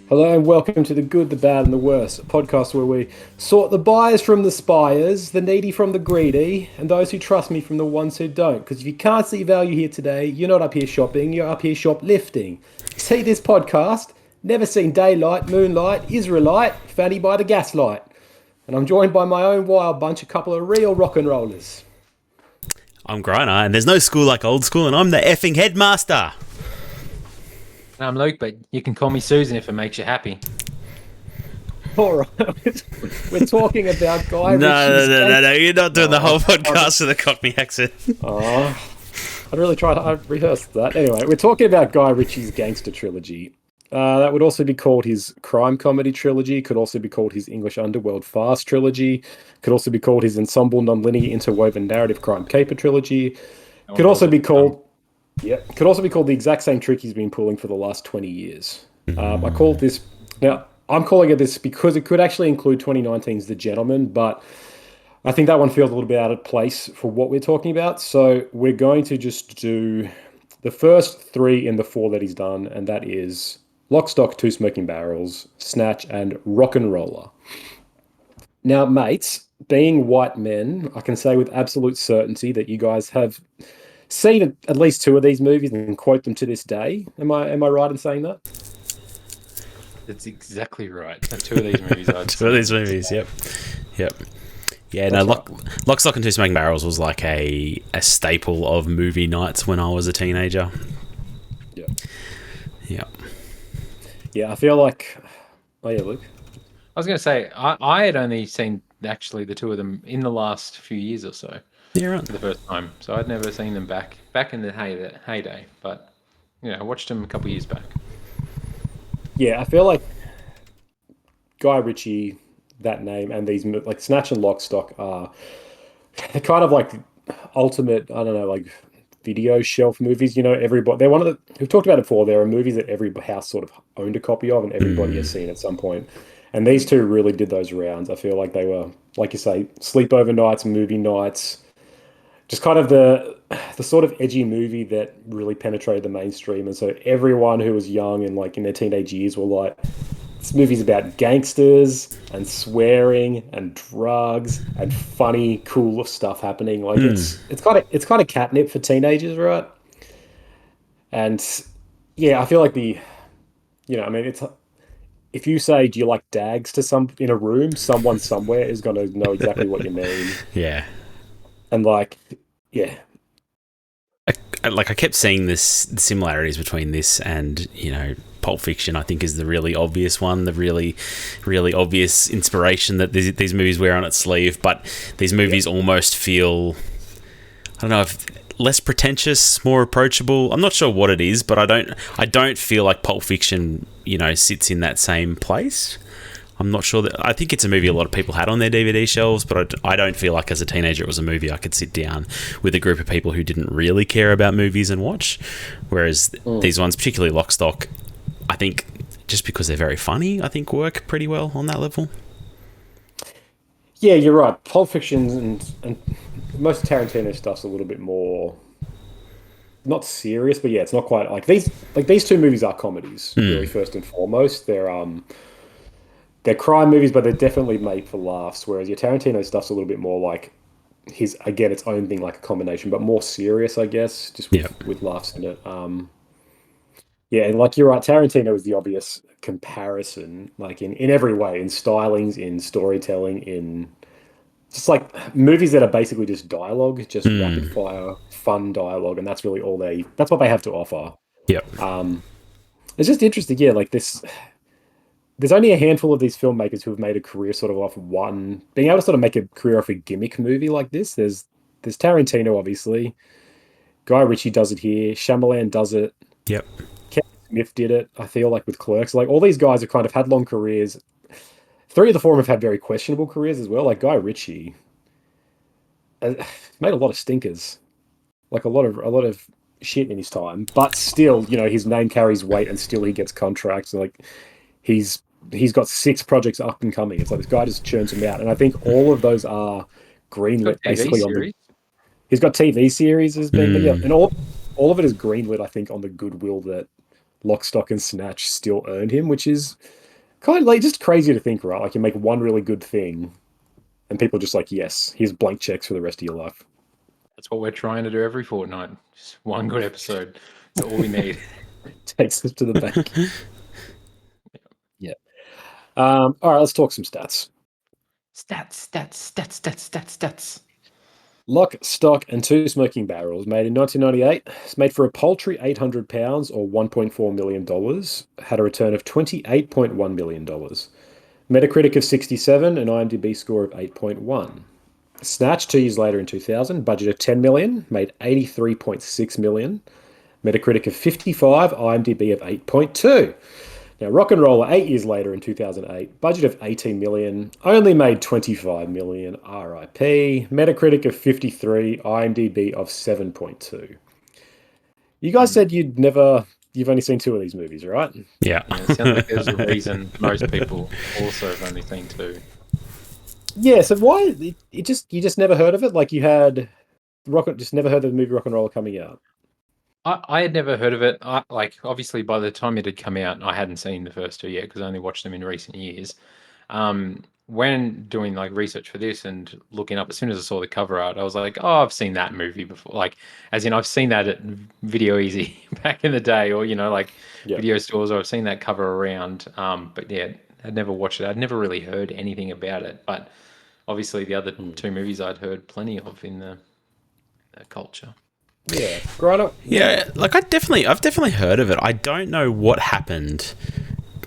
Hello and welcome to The Good, the Bad, and the Worst, a podcast where we sort the buyers from the spires, the needy from the greedy, and those who trust me from the ones who don't. Because if you can't see value here today, you're not up here shopping, you're up here shoplifting. See this podcast? Never seen daylight, moonlight, Israelite, fanny by the gaslight. And I'm joined by my own wild bunch, a couple of real rock and rollers. I'm Griner, and there's no school like old school, and I'm the effing headmaster. I'm Luke, but you can call me Susan if it makes you happy. All right, we're talking about Guy Ritchie's... No, you're not doing the whole podcast with a Cockney accent. Oh, I'd really try to... I rehearsed that. Anyway, we're talking about Guy Ritchie's Gangster Trilogy. That would also be called his crime comedy trilogy, could also be called his English underworld farce trilogy, could also be called his ensemble non-linear interwoven narrative crime caper trilogy, could also be called... Yeah, could also be called the exact same trick he's been pulling for the last 20 years. I called this... Now, I'm calling it this because it could actually include 2019's The Gentleman, but I think that one feels a little bit out of place for what we're talking about. So we're going to just do the first three in the four that he's done, and that is Lock, Stock, Two Smoking Barrels, Snatch, and Rock and Roller. Now, mates, being white men, I can say with absolute certainty that you guys have seen at least two of these movies and quote them to this day. Am I right in saying that? That's exactly right. Two of these movies I've Two of these movies, yep. Yeah, no, Lock, Stock and Two Smoking Barrels was like a staple of movie nights when I was a teenager. Yeah. Yeah, I feel like... Oh, yeah, Luke? I was going to say, I had only seen actually the two of them in the last few years or so. Yeah, right. For the first time. So I'd never seen them back in the heyday. But, I watched them a couple of years back. Yeah, I feel like Guy Ritchie, that name, and these, like Snatch and Lock, Stock are kind of like ultimate, I don't know, like video shelf movies. Everybody, they're one of the, we've talked about it before, there are movies that every house sort of owned a copy of and everybody has seen at some point. And these two really did those rounds. I feel like they were, like you say, sleepover nights, movie nights, just kind of the sort of edgy movie that really penetrated the mainstream. And so everyone who was young and like in their teenage years were like, this movie's about gangsters and swearing and drugs and funny, cool stuff happening. Like it's kind of catnip for teenagers, right? And yeah, I feel like it's, if you say, do you like dags to some in a room, someone somewhere is going to know exactly what you mean. Yeah. And like, yeah. I kept seeing the similarities between this and, Pulp Fiction, I think, is the really obvious one, the really, really obvious inspiration that these movies wear on its sleeve. But these movies almost feel, I don't know, if less pretentious, more approachable. I'm not sure what it is, but I don't feel like Pulp Fiction, sits in that same place. I'm not sure I think it's a movie a lot of people had on their DVD shelves, but I don't feel like as a teenager it was a movie I could sit down with a group of people who didn't really care about movies and watch. Whereas these ones, particularly Lock, Stock, I think just because they're very funny, I think work pretty well on that level. Yeah, you're right. Pulp Fiction and most of Tarantino stuff's a little bit more, not serious, but yeah, it's not quite like these. Like these two movies are comedies, really, first and foremost. They're crime movies, but they're definitely made for laughs. Whereas your Tarantino stuff's a little bit more like again, its own thing, like a combination, but more serious, I guess, just with laughs in it. Yeah, and like you're right, Tarantino is the obvious comparison, like in every way, in stylings, in storytelling, in just like movies that are basically just dialogue, just rapid fire, fun dialogue, and that's really that's what they have to offer. Yep. It's just interesting, yeah, like this. There's only a handful of these filmmakers who have made a career sort of off being able to sort of make a career off a gimmick movie like this. There's Tarantino, obviously. Guy Ritchie does it here. Shyamalan does it. Yep. Kevin Smith did it, I feel like, with Clerks. Like, all these guys have kind of had long careers. Three of the four have had very questionable careers as well. Like, Guy Ritchie made a lot of stinkers. Like, a lot of shit in his time. But still, his name carries weight and still he gets contracts. Like, he's got 6 projects up and coming. It's like this guy just churns them out. And I think all of those are greenlit basically on he's got TV series as being and all of it is greenlit, I think, on the goodwill that Lock, Stock, and Snatch still earned him, which is kind of like just crazy to think, right? Like you make one really good thing, and people are just like, yes, here's blank checks for the rest of your life. That's what we're trying to do every fortnight. Just one good episode. That's all we need. Takes us to the bank. Yeah. All right, let's talk some stats. Stats. Lock, Stock, and Two Smoking Barrels, made in 1998. It's made for a paltry £800 or $1.4 million. Had a return of $28.1 million. Metacritic of 67, an IMDb score of 8.1. Snatch 2 years later in 2000, budget of 10 million, made 83.6 million. Metacritic of 55, IMDb of 8.2. Now, Rock and Roller 8 years later in 2008, budget of 18 million, only made 25 million, RIP. Metacritic of 53, IMDb of 7.2. You guys said you've only seen 2 of these movies, right? Yeah. It sounds like there's a reason most people also have only seen 2. Yeah, so why you just never heard of it? Like you had just never heard of the movie Rock and Roller coming out. I had never heard of it. Obviously, by the time it had come out, I hadn't seen the first 2 yet because I only watched them in recent years. When doing like research for this and looking up, as soon as I saw the cover art, I was like, "Oh, I've seen that movie before." Like, as in, I've seen that at Video Easy back in the day, or video stores, or I've seen that cover around. But yeah, I'd never watched it. I'd never really heard anything about it. But obviously, the other 2 movies I'd heard plenty of in the culture. Yeah, right up. Yeah, like I've definitely heard of it. I don't know what happened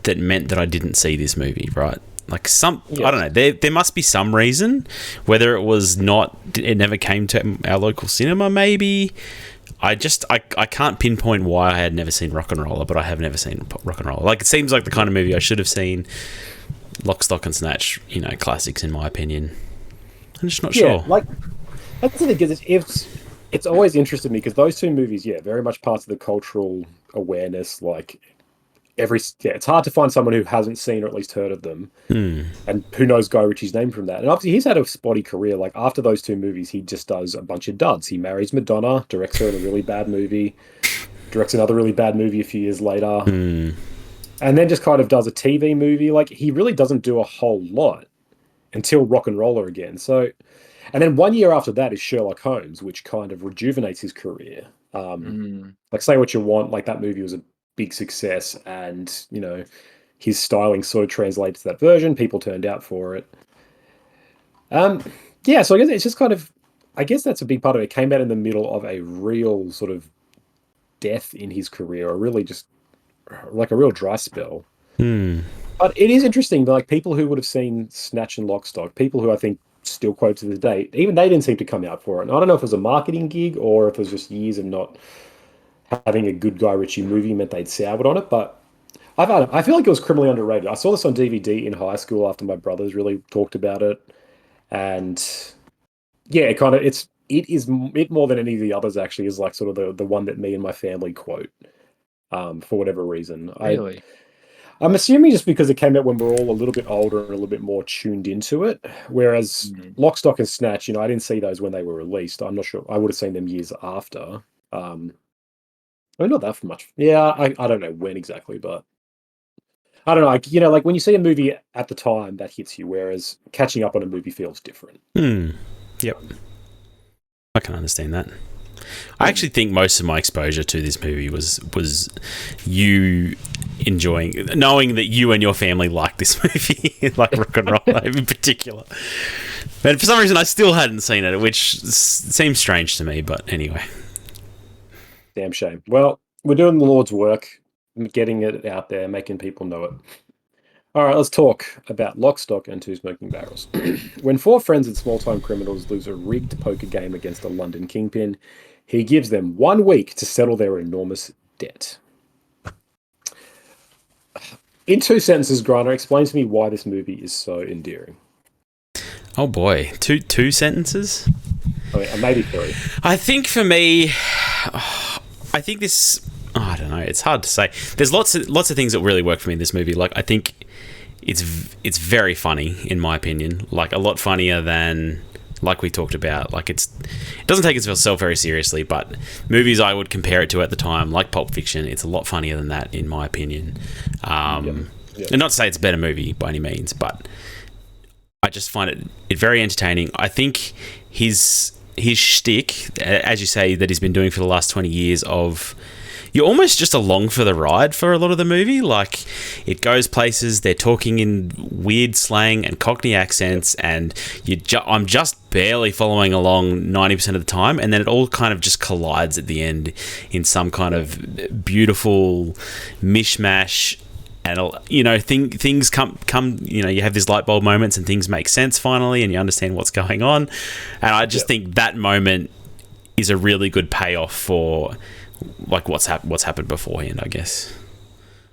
that meant that I didn't see this movie, right? Like I don't know. There must be some reason. Whether it was it never came to our local cinema, maybe. I can't pinpoint why I had never seen Rock and Roller, but I have never seen Rock and Roller. Like it seems like the kind of movie I should have seen. Lock, Stock, and Snatch, classics in my opinion. I'm just not sure. Like that's the thing, because it's always interested me because those 2 movies, very much parts of the cultural awareness. Like it's hard to find someone who hasn't seen or at least heard of them, and who knows Guy Ritchie's name from that. And obviously, he's had a spotty career. Like after those 2 movies, he just does a bunch of duds. He marries Madonna, directs her in a really bad movie, directs another really bad movie a few years later, and then just kind of does a TV movie. Like he really doesn't do a whole lot until Rock and Roller again. So. And then 1 year after that is Sherlock Holmes, which kind of rejuvenates his career. Like Say What You Want, like that movie was a big success, and his styling sort of translates to that version. People turned out for it. Yeah, so I guess it's just kind of, I guess that's a big part of it. It came out in the middle of a real sort of death in his career, or really just like a real dry spell. But it is interesting, like people who would have seen Snatch and Lock, Stock, people who I think still quote to this day, even they didn't seem to come out for it. And I don't know if it was a marketing gig or if it was just years of not having a good Guy Ritchie movie meant they'd soured on it. But I feel like it was criminally underrated. I saw this on DVD in high school after my brothers really talked about it, and yeah, it more than any of the others actually is like sort of the one that me and my family quote for whatever reason. Really? I'm assuming just because it came out when we're all a little bit older and a little bit more tuned into it. Whereas Lock, Stock, and Snatch, I didn't see those when they were released. I'm not sure. I would have seen them years after. Not that much. Yeah, I don't know when exactly, but I don't know. Like when you see a movie at the time, that hits you, whereas catching up on a movie feels different. Yep. I can understand that. I actually think most of my exposure to this movie was you knowing that you and your family like this movie, like Rock and Roll in particular. But for some reason, I still hadn't seen it, which seems strange to me. But anyway, damn shame. Well, we're doing the Lord's work, getting it out there, making people know it. All right, let's talk about Lock, Stock, and Two Smoking Barrels. When 4 friends and small-time criminals lose a rigged poker game against a London kingpin, he gives them 1 week to settle their enormous debt. In 2 sentences, Griner, explain to me why this movie is so endearing. Oh boy, two sentences? Maybe 3. I think for me, this. I don't know. It's hard to say. There's lots of things that really work for me in this movie. Like I think it's very funny in my opinion. Like a lot funnier than like we talked about, like it doesn't take itself very seriously, but movies I would compare it to at the time, like Pulp Fiction, it's a lot funnier than that, in my opinion. And not to say it's a better movie by any means, but I just find it very entertaining. I think his shtick, as you say, that he's been doing for the last 20 years of... You're almost just along for the ride for a lot of the movie. Like, it goes places, they're talking in weird slang and Cockney accents, and I'm just barely following along 90% of the time, and then it all kind of just collides at the end in some kind of beautiful mishmash. And, you know, things come, you know, you have these light bulb moments and things make sense finally, and you understand what's going on. And I just think that moment is a really good payoff for... like what's happened beforehand, I guess,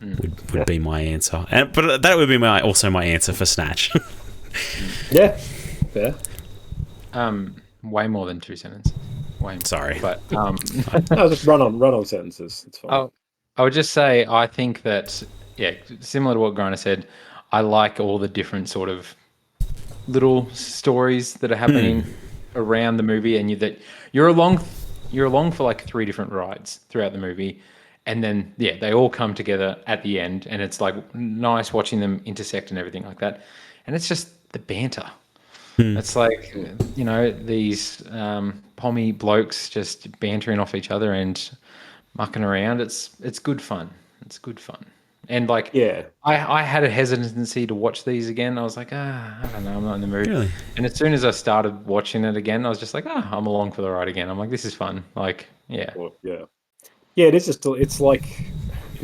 would be my answer. But that would be also my answer for Snatch. Yeah, fair. Way more than 2 sentences. Way more. Sorry, but no, just run on sentences. It's fine. I would just say I think that similar to what Griner said, I like all the different sort of little stories that are happening around the movie, and you're along for like 3 different rides throughout the movie, and then they all come together at the end, and it's like nice watching them intersect and everything like that. And it's just the banter. It's like, you know, these pommy blokes just bantering off each other and mucking around. It's good fun. It's good fun. And like, I had a hesitancy to watch these again. I was like, I don't know, I'm not in the mood. Really? And as soon as I started watching it again, I was just like, I'm along for the ride again. I'm like, this is fun. Like, it is just, it's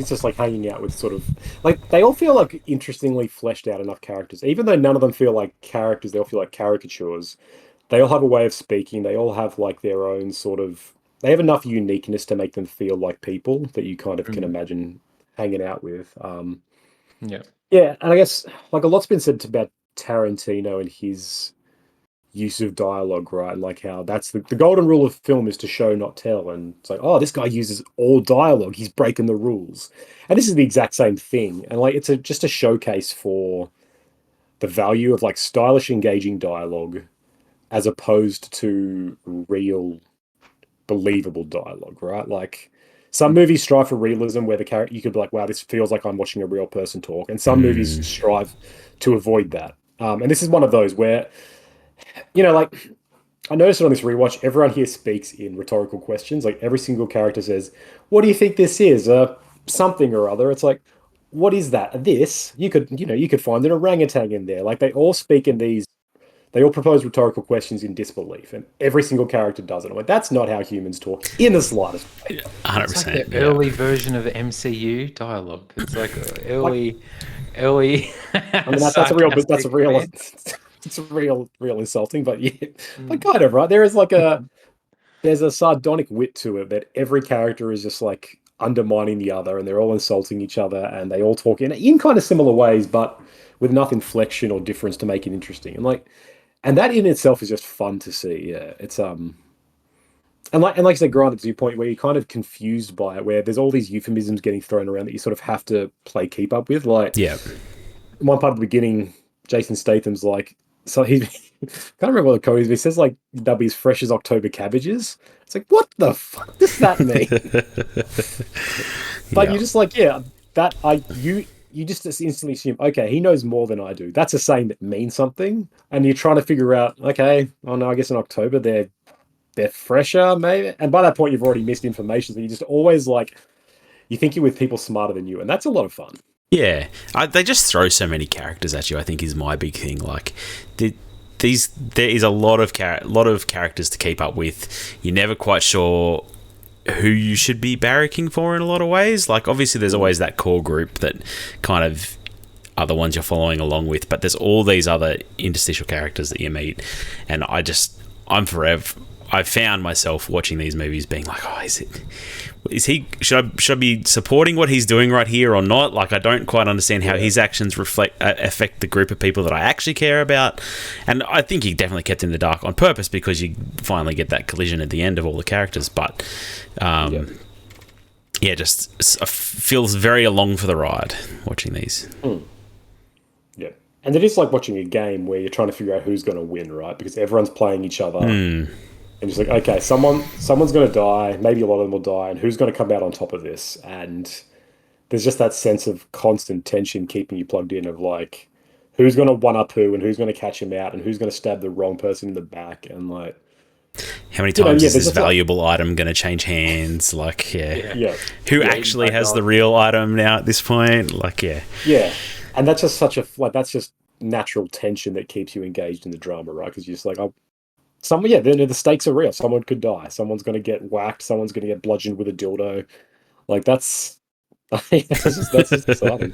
just like hanging out with sort of, like, they all feel like interestingly fleshed out enough characters. Even though none of them feel like characters, they all feel like caricatures. They all have a way of speaking. They all have like their own sort of, they have enough uniqueness to make them feel like people that you kind of can imagine hanging out with. And I guess like a lot's been said about Tarantino and his use of dialogue, right? And like how that's the golden rule of film is to show, not tell. And it's like, oh, this guy uses all dialogue, he's breaking the rules. And this is the exact same thing. And like, it's just a showcase for the value of like stylish, engaging dialogue as opposed to real, believable dialogue, right? Like, some movies strive for realism where the character, you could be like, wow, this feels like I'm watching a real person talk. And some movies strive to avoid that. And this is one of those where, you know, like, I noticed it on this rewatch, everyone here speaks in rhetorical questions. Like, every single character says, what do you think this is? Something or other. It's like, what is that? This? You could find an orangutan in there. Like, they all speak in these, they all propose rhetorical questions in disbelief, and every single character does it. I'm like, that's not how humans talk in the slightest way. 100%. It's like the early version of the MCU dialogue. It's like early. I mean, that's a real insulting, but but kind of right. There's a sardonic wit to it that every character is just like undermining the other, and they're all insulting each other, and they all talk in kind of similar ways, but with enough inflection or difference to make it interesting. And that in itself is just fun to see. Yeah, it's and like I said, granted, to your point where you're kind of confused by it, where there's all these euphemisms getting thrown around that you sort of have to play keep up with. Like, one part of the beginning, Jason Statham's like, so he can't remember what the code is, but he says like they'll be as fresh as October cabbages. It's like, what the fuck does that mean? But you're just like, you just instantly assume, okay, he knows more than I do. That's a saying that means something, and you're trying to figure out, okay, oh no, I guess in October they're fresher, maybe. And by that point, you've already missed information. So you just always like, you think you're with people smarter than you, and that's a lot of fun. Yeah, they just throw so many characters at you, I think, is my big thing. Like, there is a lot of characters to keep up with. You're never quite sure who you should be barracking for in a lot of ways. Like, obviously there's always that core group that kind of are the ones you're following along with, but there's all these other interstitial characters that you meet, and I found myself watching these movies being like, oh, should I be supporting what he's doing right here or not? Like, I don't quite understand how his actions affect the group of people that I actually care about. And I think he definitely kept in the dark on purpose, because you finally get that collision at the end of all the characters. But just feels very along for the ride watching these. Yeah. And it is like watching a game where you're trying to figure out who's going to win, right? Because everyone's playing each other, Hmm. and just like, okay, someone's going to die. Maybe a lot of them will die, and who's going to come out on top of this? And there's just that sense of constant tension keeping you plugged in of like, who's going to one up who, and who's going to catch him out, and who's going to stab the wrong person in the back, and like, How many times yeah, is there's this just like, valuable item going to change hands? Like, yeah. Yeah. yeah, Who Yeah, actually my has the God. real item now at this point? Like, yeah. yeah, and that's just such a like that's just natural tension that keeps you engaged in the drama, right? Because you're just like, oh, yeah, the stakes are real. Someone could die. Someone's going to get whacked. Someone's going to get bludgeoned with a dildo. Like that's that's just exciting.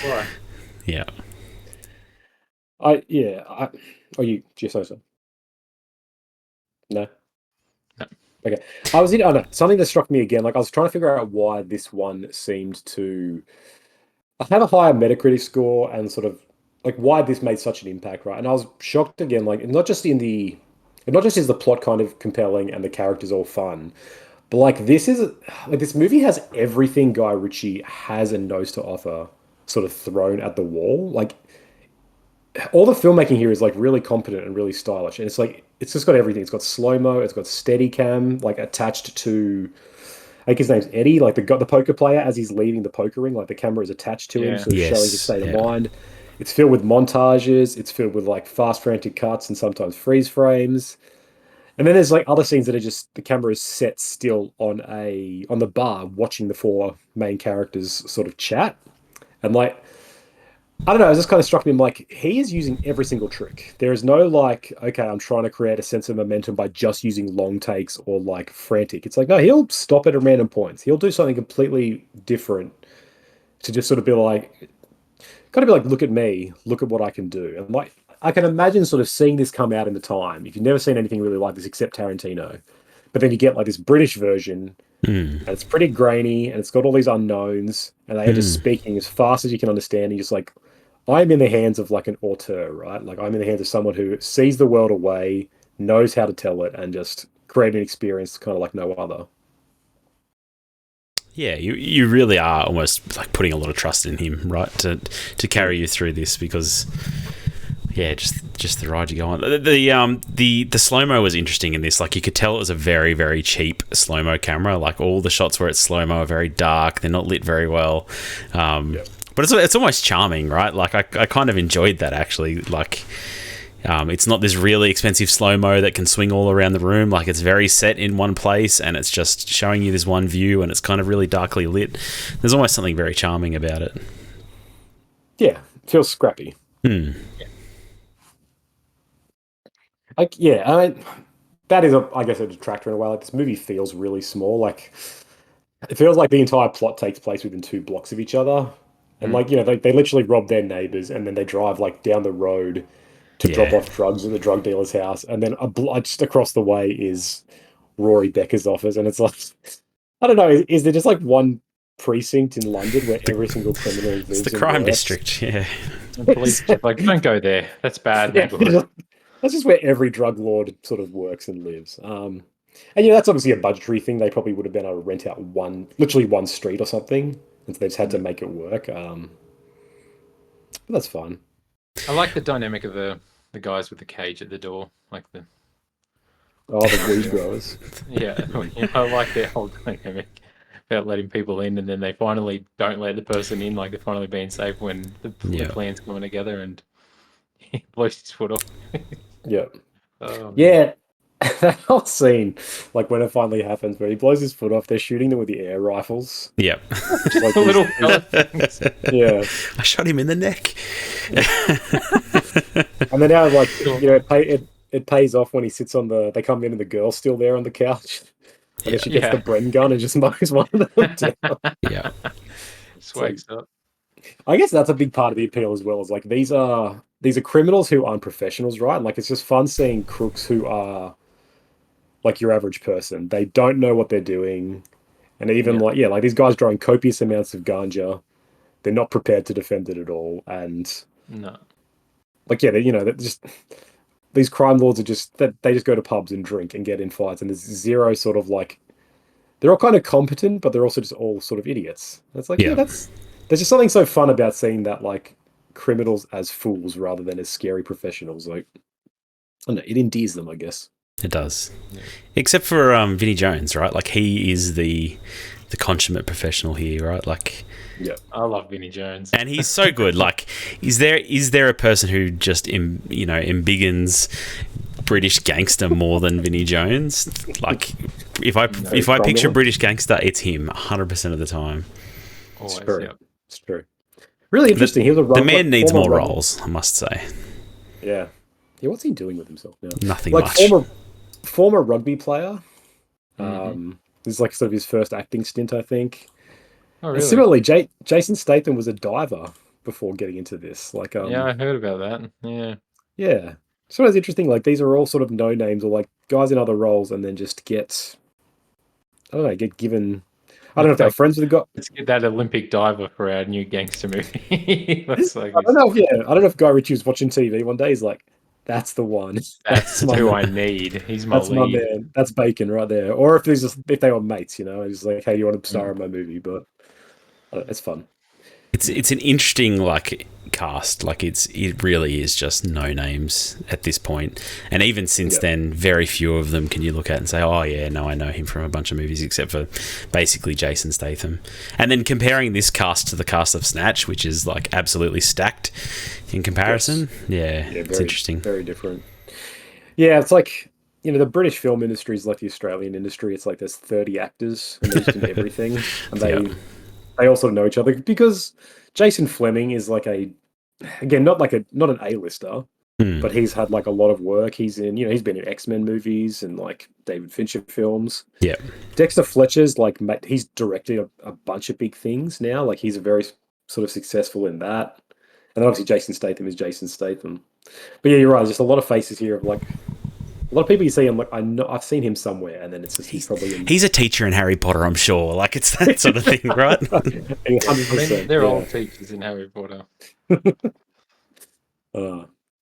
Why? Yeah. Oh, you just so no. No. Okay, I was in. Oh no, something that struck me again. Like I was trying to figure out why this one seemed to have a higher Metacritic score and sort of like why this made such an impact, right? And I was shocked again. Like not just is the plot kind of compelling and the characters all fun, but like this movie has everything Guy Ritchie has and knows to offer sort of thrown at the wall. Like all the filmmaking here is like really competent and really stylish, and it's just got everything. It's got slow mo, it's got steady cam like attached to. I think his name's Eddie, like the poker player as he's leaving the poker ring, like the camera is attached to him, Yeah. sort of showing his Yes. state of Yeah. mind. It's filled with montages. It's filled with like fast frantic cuts and sometimes freeze frames. And then there's like other scenes that are just the camera is set still on the bar watching the four main characters sort of chat. And like I don't know, it just kind of struck me. I'm like, he is using every single trick. There is no like, okay, I'm trying to create a sense of momentum by just using long takes or like frantic. It's like, no, he'll stop at random points. He'll do something completely different to just sort of be like, gotta be like, look at me, look at what I can do. And like, I can imagine sort of seeing this come out in the time. If you've never seen anything really like this except Tarantino, but then you get like this British version Mm. and it's pretty grainy and it's got all these unknowns and they are just Mm. speaking as fast as you can understand. And you're just like, I'm in the hands of like an auteur, right? Like I'm in the hands of someone who sees the world away, knows how to tell it, and just create an experience kind of like no other. Yeah, you really are almost like putting a lot of trust in him, right? To carry you through this because yeah, just the ride you go on. The slow mo was interesting in this. Like you could tell it was a very very cheap slow mo camera. Like all the shots where it's slow mo are very dark. They're not lit very well. Yep. But it's almost charming, right? Like I kind of enjoyed that actually. Like it's not this really expensive slow mo that can swing all around the room. Like it's very set in one place and it's just showing you this one view and it's kind of really darkly lit. There's almost something very charming about it. Yeah, feels scrappy. Hmm. Like yeah, I mean, that is I guess a detractor in a way. Like this movie feels really small. Like it feels like the entire plot takes place within 2 blocks of each other. And Mm. like, they literally rob their neighbors and then they drive like down the road to drop Yeah. off drugs at the drug dealer's house. And then just across the way is Rory Becker's office. And it's like, I don't know, is there just like one precinct in London where every single criminal It's the lives and crime works? district. Yeah. And police are just like, don't go there. That's bad Yeah, neighborhood. that's just where every drug lord sort of works and lives. And that's obviously a budgetary thing. They probably would have been able to rent out literally one street or something, and so they just had to make it work. But that's fine. I like the dynamic of the guys with the cage at the door. Like the Oh, the weed growers. yeah, I like their whole dynamic about letting people in, and then they finally don't let the person in. Like they're finally being safe when the Yeah. plan's coming together, and he blows his foot off. Yeah, Oh, yeah. That whole scene, like when it finally happens, where he blows his foot off, they're shooting them with the air rifles. Yep. Just like the little these- pellet things. yeah. I shot him in the neck. And then now, like, it pays off when he sits on they come in and the girl's still there on the couch. And then she gets Yeah. the Bren gun and just mows one of them down. Yeah. Swags up. I guess that's a big part of the appeal as well. Is like these are criminals who aren't professionals, right? Like it's just fun seeing crooks who are like your average person. They don't know what they're doing, and even Yeah. like these guys drawing copious amounts of ganja. They're not prepared to defend it at all, and No. like they're just these crime lords are just that they just go to pubs and drink and get in fights, and there's zero sort of like they're all kind of competent, but they're also just all sort of idiots. And it's like Yeah. there's just something so fun about seeing that like criminals as fools rather than as scary professionals. Like, I don't know, it endears them, I guess. It does. Yeah. Except for Vinnie Jones, right? Like, he is the consummate professional here, right? Like, yeah, I love Vinnie Jones, and he's so good. Like, is there a person who just embiggens British gangster more than Vinnie Jones? Like, if I picture British gangster, it's him 100% of the time. Always, it's true. Yeah. It's true. Really interesting. He was the man needs more roles, I must say. Yeah. Yeah. What's he doing with himself now? Nothing like much. Former rugby player. Mm-hmm. This is like sort of his first acting stint, I think. Oh, really? And similarly, Jason Statham was a diver before getting into this. Like, yeah, I heard about that. Yeah. Yeah. So it's interesting. Like, these are all sort of no names or like guys in other roles, and then just get given. I don't know if they're friends with the guy. Let's get that Olympic diver for our new gangster movie. That's like I don't know. I don't know if Guy Ritchie was watching TV one day. He's like, "That's the one. That's who I need. He's my That's lead. my man. That's Bacon right there." Or if they were mates, he's like, "Hey, you want to star in my movie?" But it's fun. It's an interesting cast. Like, it really is just no names at this point. And even since then, very few of them can you look at and say, "Oh yeah, no, I know him from a bunch of movies," except for basically Jason Statham. And then comparing this cast to the cast of Snatch, which is like absolutely stacked in comparison. Yes. Yeah, it's interesting. Very different. Yeah, it's like, the British film industry is like the Australian industry. It's like there's 30 actors and they're just in everything, and they all sort of know each other because Jason Fleming is like not an A-lister, but he's had like a lot of work. He's he's been in X-Men movies and like David Fincher films. Yeah. Dexter Fletcher's like, he's directed a bunch of big things now. Like, he's very sort of successful in that. And obviously Jason Statham is Jason Statham. But yeah, you're right. There's just a lot of faces here of like, a lot of people you see, I'm like, I know I've seen him somewhere, and then it's just he's a teacher in Harry Potter, I'm sure. Like, it's that sort of thing, right? 100%. They're all teachers in Harry Potter.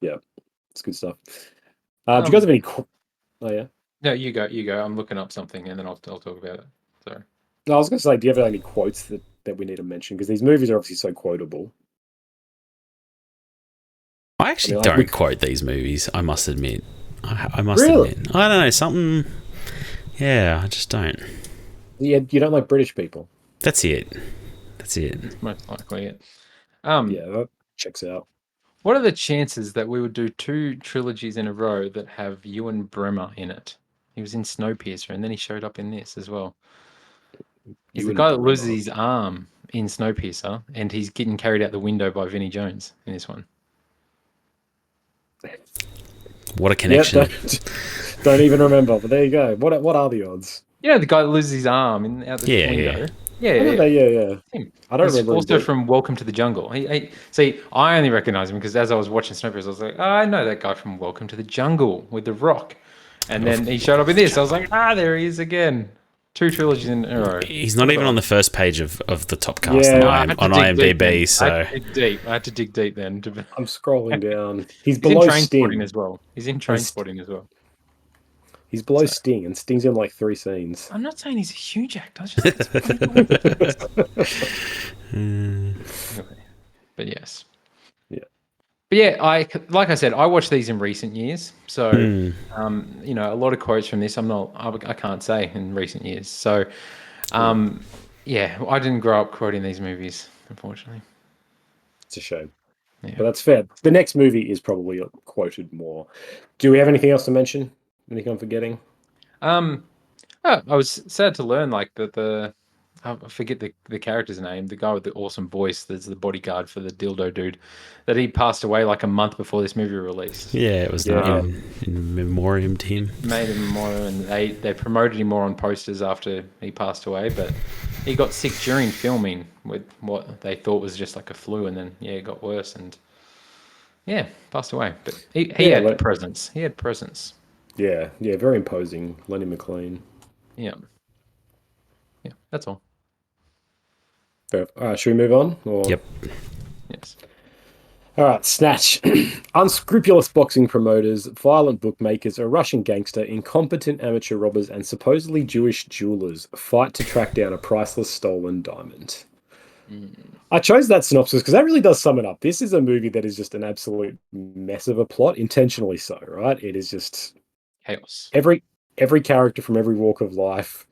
Yeah, it's good stuff. Do you guys have any? Oh yeah. No, you go. I'm looking up something, and then I'll talk about it. Sorry. No, I was going to say, do you have any quotes that we need to mention? Because these movies are obviously so quotable. I actually don't quote these movies, I must admit. I must admit. I don't know, something... Yeah, I just don't. Yeah, you don't like British people? That's it. Most likely it. Yeah, that checks out. What are the chances that we would do 2 trilogies in a row that have Ewan Bremer in it? He was in Snowpiercer, and then he showed up in this as well. He's the guy that loses his arm in Snowpiercer, and he's getting carried out the window by Vinnie Jones in this one. What a connection. Don't even remember, but there you go. What are the odds? The guy that loses his arm out the window. Yeah. I don't remember. Also from Welcome to the Jungle. See, I only recognize him because as I was watching Snowpiercer, I was like, I know that guy from Welcome to the Jungle with The Rock. And then he showed up in this. I was like, there he is again. 2 trilogies in a row. He's not even on the first page of the top cast on IMDb. So I had to dig deep then. I'm scrolling down. He's below Sting as well. He's in Trainspotting as well. He's below Sting, and Sting's in like 3 scenes. I'm not saying he's a huge actor. But yes. Yeah. But yeah, like I said, I watched these in recent years. So, a lot of quotes from this, I can't say in recent years. So, I didn't grow up quoting these movies, unfortunately. It's a shame. Yeah. But that's fair. The next movie is probably quoted more. Do we have anything else to mention? Anything I'm forgetting? I was sad to learn like that I forget the character's name, the guy with the awesome voice that's the bodyguard for the dildo dude, that he passed away like a month before this movie released. Yeah, it was in memoriam to him. Made a memoriam, and they promoted him more on posters after he passed away, but he got sick during filming with what they thought was just like a flu, and then it got worse and passed away. But he had presence. He had presence. Yeah, very imposing. Lenny McLean. Yeah, that's all. Fair. All right, should we move on? Yep. Yes. All right, Snatch. Unscrupulous boxing promoters, violent bookmakers, a Russian gangster, incompetent amateur robbers, and supposedly Jewish jewelers fight to track down a priceless stolen diamond. I chose that synopsis because that really does sum it up. This is a movie that is just an absolute mess of a plot, intentionally so, right? It is just Chaos. every character from every walk of life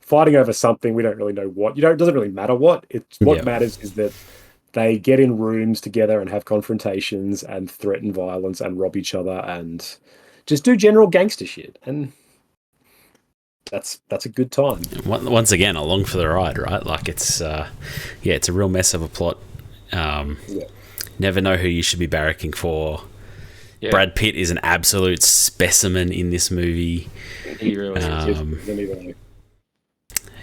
fighting over something. We don't really know what. It doesn't really matter what. It's what matters is that they get in rooms together and have confrontations and threaten violence and rob each other and just do general gangster shit. And that's a good time. Once again, along for the ride, right? Like it's it's a real mess of a plot. Never know who you should be barracking for. Yeah. Brad Pitt is an absolute specimen in this movie. He really is.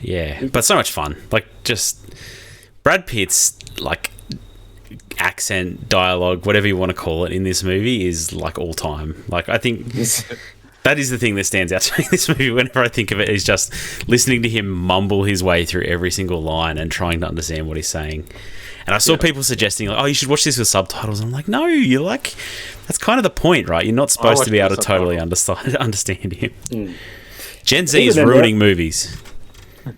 Yeah, but so much fun. Like, just Brad Pitt's like accent, dialogue, whatever you want to call it, in this movie is like all time. Like, I think that is the thing that stands out to me in this movie. Whenever I think of it, is just listening to him mumble his way through every single line and trying to understand what he's saying. And I saw people suggesting, like, oh, you should watch this with subtitles. I'm like, no, you're like, that's kind of the point, right? You're not supposed to be able to totally understand him. Gen Z is ruining movies.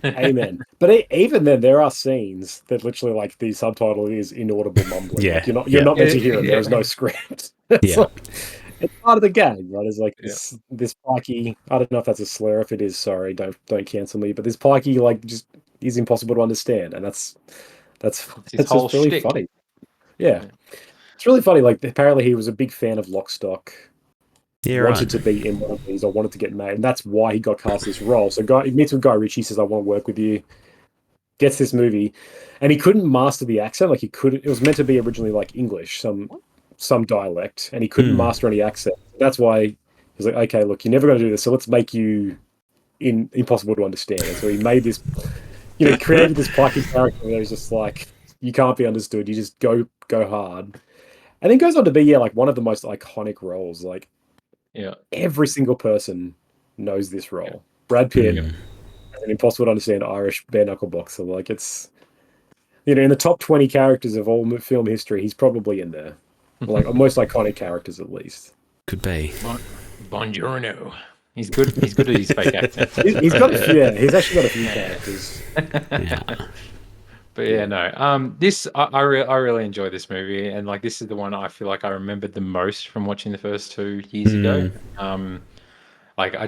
Amen. But even then, there are scenes that literally, like, the subtitle is inaudible mumbling. Yeah. Like, you're not meant to hear it. There is no script. It's part of the game, right? It's like this pikey. I don't know if that's a slur. If it is, sorry, don't cancel me. But this pikey, like, just is impossible to understand, and that's just really funny. Yeah, it's really funny. Like, apparently he was a big fan of Lock, Stock. Wanted to be in one of these, or wanted to get made, and that's why he got cast this role. So he meets with Guy Ritchie, says, "I want to work with you." Gets this movie, and he couldn't master the accent. Like, he could. It was meant to be originally like English, some dialect, and he couldn't master any accent. That's why he's like, "Okay, look, you're never going to do this, so let's make you impossible to understand." And so he made this. Created this pikey character where he's just like, you can't be understood. You just go hard, and then goes on to be like one of the most iconic roles. Like, every single person knows this role. Brad Pitt, an impossible to understand Irish bare knuckle boxer. Like, it's in the top 20 characters of all film history, he's probably in there. Like, most iconic characters, at least. Could be. Buongiorno. He's good at his fake accent. He's got a few. He's actually got a few characters. But this I really enjoy this movie, and like, this is the one I feel like I remembered the most from watching the first 2 years ago. Like, I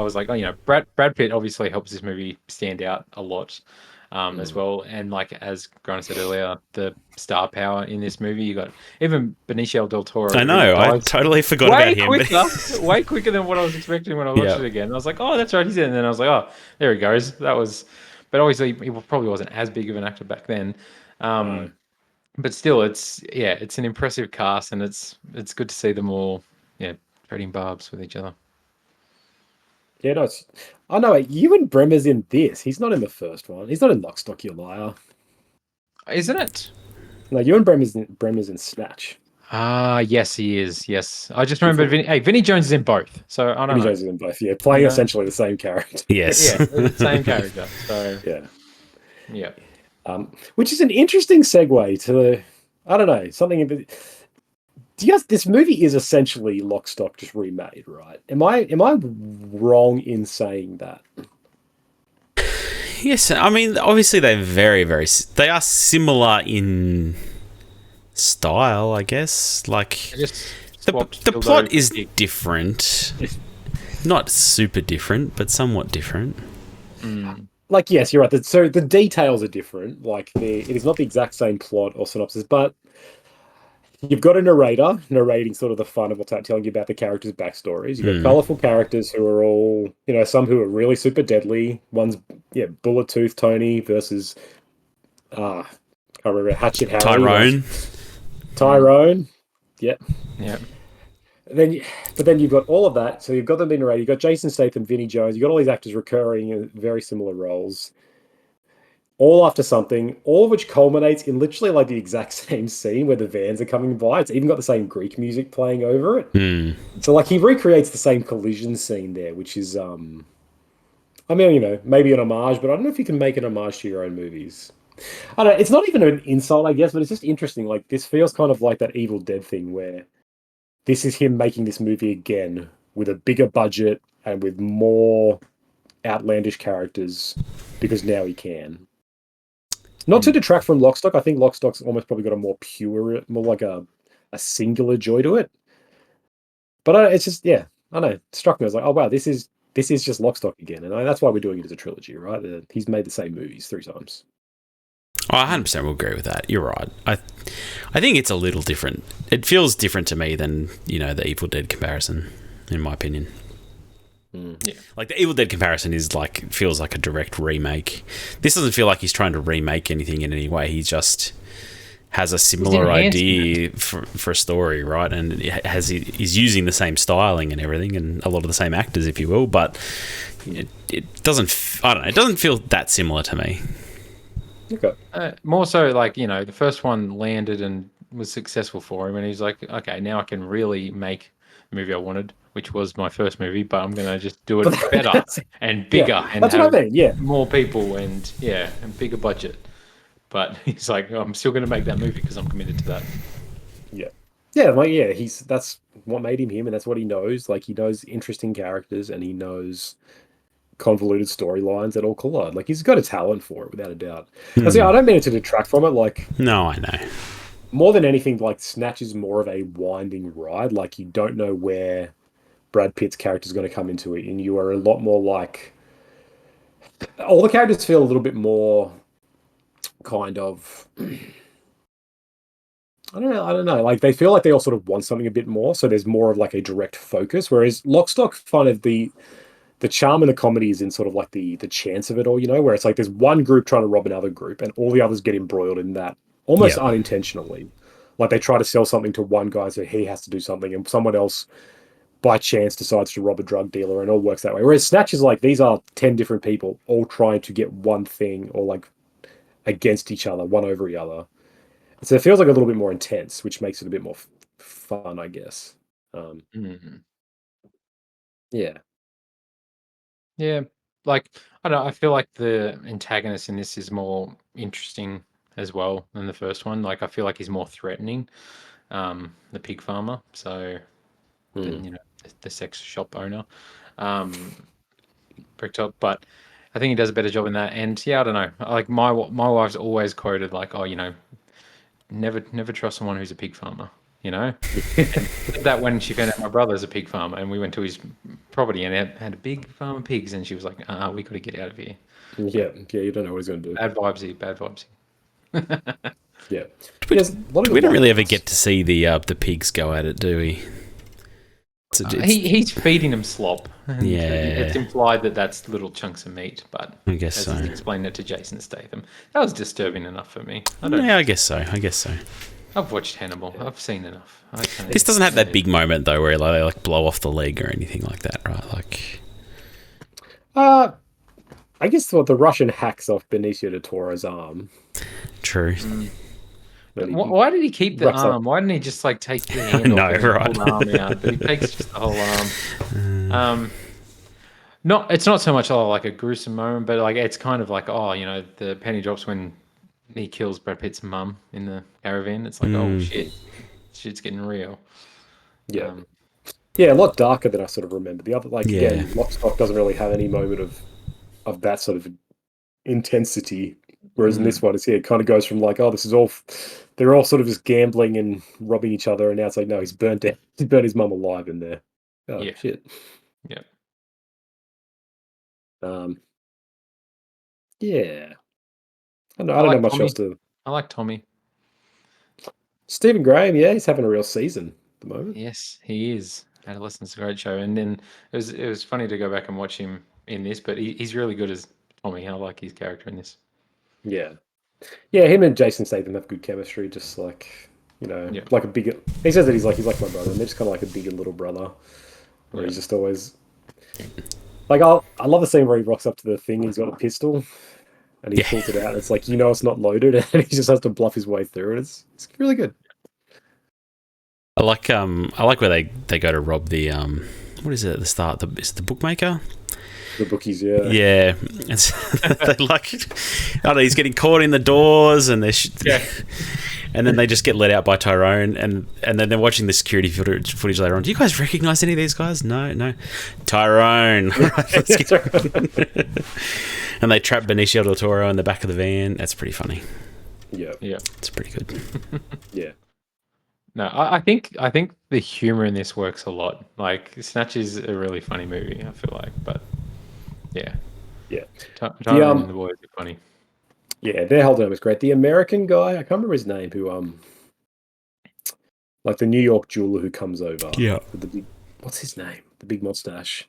was like, Brad Pitt obviously helps this movie stand out a lot. As well, and like, as Grant said earlier, the star power in this movie, you got even Benicio del Toro. I know, I totally forgot about him. Way quicker than what I was expecting when I watched it again. I was like, oh, that's right, he's in. And then I was like, oh, there he goes. But obviously he probably wasn't as big of an actor back then. But still, it's an impressive cast, and it's good to see them all trading barbs with each other. Yeah, no, I know. Ewan Bremer's in this. He's not in the first one. He's not in Lock, Stock, You Liar. Isn't it? No, Ewan Bremer's in Snatch. Yes, he is. Yes, I just remember. Vinnie Jones is in both. So I don't know. Vinnie Jones is in both. Yeah, playing essentially the same character. Yes, the same character. So yeah. Which is an interesting segue to, I don't know, something. This movie is essentially Lock, Stock just remade, right? Am I wrong in saying that? Yes, I mean, obviously they're very, very. They are similar in style, I guess. Like, the plot is different, not super different, but somewhat different. Like, yes, you're right. So the details are different. Like, it is not the exact same plot or synopsis, but you've got a narrator narrating sort of the fun of what's telling you about the characters' backstories. You've got colourful characters who are all, some who are really super deadly. One's, Bullet Tooth Tony versus, I can't remember, Hatchet Harry. Tyrone. Yep. But then you've got all of that. So you've got them being narrated. You've got Jason Statham, Vinnie Jones. You've got all these actors recurring in very similar roles, all after something, all of which culminates in literally like the exact same scene where the vans are coming by. It's even got the same Greek music playing over it. So like, he recreates the same collision scene there, which is, maybe an homage, but I don't know if you can make an homage to your own movies. I don't know. It's not even an insult, I guess, but it's just interesting. Like, this feels kind of like that Evil Dead thing where this is him making this movie again with a bigger budget and with more outlandish characters because now he can. Not to detract from Lockstock, I think Lockstock's almost probably got a more pure, more like a singular joy to it. But it's just, yeah, I don't know. It struck me. I was like, oh wow, this is just Lockstock again, and that's why we're doing it as a trilogy, right? He's made the same movies 3 times. Oh, I 100% will agree with that. You're right. I think it's a little different. It feels different to me than, the Evil Dead comparison, in my opinion. Yeah. Like the Evil Dead comparison feels like a direct remake. This doesn't feel like he's trying to remake anything in any way. He just has a similar idea for a story, right? And he's using the same styling and everything, and a lot of the same actors, if you will. But it doesn't. I don't know. It doesn't feel that similar to me. Okay. More so, the first one landed and was successful for him, and he's like, okay, now I can really make the movie I wanted, which was my first movie, but I'm gonna just do it better and bigger, and that's have what I mean. Yeah, more people and bigger budget. But he's like, I'm still gonna make that movie because I'm committed to that. Yeah. That's what made him him, and that's what he knows. Like, he knows interesting characters, and he knows convoluted storylines that all collide. Like, he's got a talent for it, without a doubt. I don't mean it to detract from it. Like, no, I know. More than anything, like, Snatch is more of a winding ride. Like, you don't know where Brad Pitt's character is going to come into it, and you are a lot more like, all the characters feel a little bit more kind of, I don't know. Like, they feel like they all sort of want something a bit more, so there's more of like a direct focus. Whereas Lockstock, kind of the charm in the comedy is in sort of like the chance of it all, where it's like there's one group trying to rob another group, and all the others get embroiled in that almost unintentionally. Like, they try to sell something to one guy, so he has to do something, and someone else by chance decides to rob a drug dealer, and it all works that way. Whereas Snatch is like, these are 10 different people all trying to get one thing, or like against each other, one over the other. So it feels like a little bit more intense, which makes it a bit more fun, I guess. Yeah. Yeah, like, I don't know, I feel like the antagonist in this is more interesting as well than the first one. Like, I feel like he's more threatening, the pig farmer, than the sex shop owner, Bricktop. But I think he does a better job in that. And I don't know. Like, my wife's always quoted like, "Oh, never trust someone who's a pig farmer." And that when she found out my brother's a pig farmer, and we went to his property and had a big farm of pigs, and she was like, we got to get out of here. Yeah, you don't know what he's going to do. Bad vibesy. Yeah. We don't really ever get to see the pigs go at it, do we? He's feeding them slop. Yeah. It's implied that that's little chunks of meat, but I guess so. He's explained it to Jason Statham. That was disturbing enough for me. I guess so. I've watched Hannibal. I've seen enough. This doesn't have that big moment though, where they like blow off the leg or anything like that, right? Like, I guess the Russian hacks off Benicio del Toro's arm. True. Why did he keep the arm? Why didn't he just like take the hand off and pull the arm out? But he takes just the whole arm. It's not so much like a gruesome moment, but like it's kind of like the penny drops when he kills Brad Pitt's mum in the caravan. It's like, oh shit's getting real. Yeah. A lot darker than I sort of remember. The other, again, Lockstock doesn't really have any moment of that sort of intensity. Whereas in this one, it kind of goes from like, oh, they're all sort of just gambling and robbing each other, and now it's like, no, he's burnt his mum alive in there. Oh shit. Yeah. Yeah. I don't know much else to. I like Tommy. Stephen Graham, he's having a real season at the moment. Yes, he is. Adolescent's a great show, and then it was funny to go back and watch him in this, but he's really good as Tommy. I like his character in this. Yeah, him and Jason Statham have good chemistry. Just like like a big. He says that he's like my brother, and they're just kind of like a big and little brother, where he's just always like. I love the scene where he rocks up to the thing. He's got a pistol, and he pulls it out. It's like it's not loaded, and he just has to bluff his way through it. It's really good. I like where they go to rob the what is it at the start? Is it the bookmaker? The bookies, yeah. Yeah. They like, I don't know, he's getting caught in the doors, and they're and then they just get let out by Tyrone, and then they're watching the security footage later on. Do you guys recognize any of these guys? No. Tyrone. Let's get and they trap Benicio del Toro in the back of the van. That's pretty funny. Yeah. It's pretty good. Yeah. No, I think the humor in this works a lot. Like Snatch is a really funny movie, I feel like, but yeah, Tyrone and the boys are funny. Yeah, their whole dynamic was great. The American guy, I can't remember his name, who like the New York jeweler who comes over. Yeah. With the big, what's his name? The big mustache.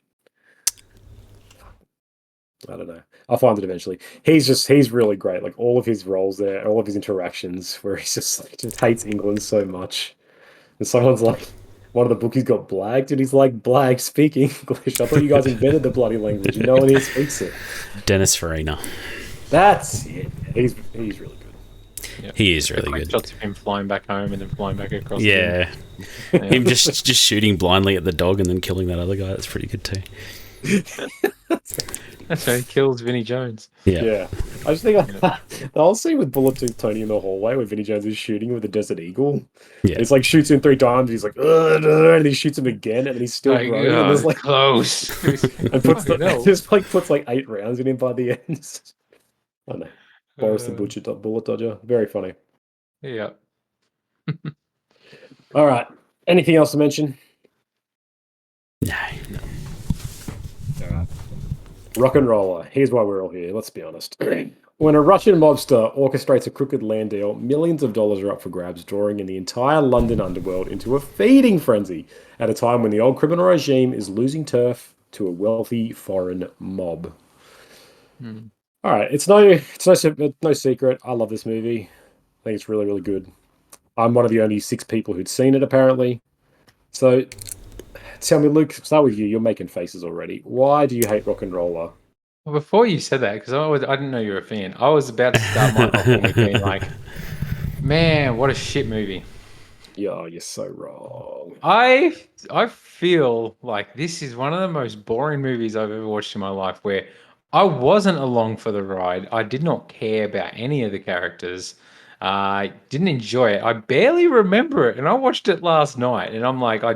I don't know. I'll find it eventually. He's really great. Like all of his roles there, all of his interactions, where he's just hates England so much. And someone's like, one of the bookies got blagged, and he's like, "Blag, speak English. I thought you guys invented the bloody language, and no one here speaks it." Dennis Farina. That's it. He's really good. Yep. He is really good. Shots of him flying back home and then flying back across. Yeah. Him just shooting blindly at the dog and then killing that other guy. That's pretty good too. That's how he kills Vinnie Jones. Yeah. I just think the whole scene with Bullet Tony in the hallway where Vinnie Jones is shooting with the Desert Eagle. Yeah. It's like shoots him 3 times. He's like, "Ugh," and he shoots him again, and he's still running. And there's like close. and puts like 8 rounds in him by the end. I don't know. Boris the Butcher Bullet Dodger. Very funny. Yeah. All right. Anything else to mention? No. All right. Rock and roller. Here's why we're all here. Let's be honest. When a Russian mobster orchestrates a crooked land deal, millions of dollars are up for grabs, drawing in the entire London underworld into a feeding frenzy at a time when the old criminal regime is losing turf to a wealthy foreign mob. All right, it's no secret. I love this movie. I think it's really, really good. I'm one of the only 6 people who'd seen it, apparently. So, tell me, Luke, start with you. You're making faces already. Why do you hate Rock and Roller? Well, before you said that, because I didn't know you were a fan, I was about to start my whole thing with being like, man, what a shit movie. Yeah, you're so wrong. I feel like this is one of the most boring movies I've ever watched in my life, where I wasn't along for the ride. I did not care about any of the characters. I didn't enjoy it. I barely remember it, and I watched it last night, and I'm like, I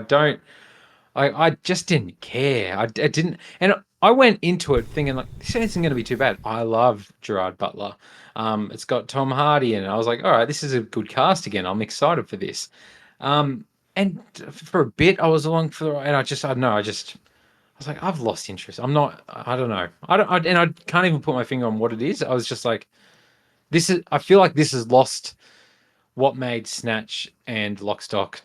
just didn't care. I didn't, and I went into it thinking like, this isn't going to be too bad. I love Gerard Butler. It's got Tom Hardy in it. I was like, all right, this is a good cast again. I'm excited for this. And for a bit, I was along for the ride, and I was like, I've lost interest. I don't know. And I can't even put my finger on what it is. I was just like, I feel like this has lost what made Snatch and Lock, Stock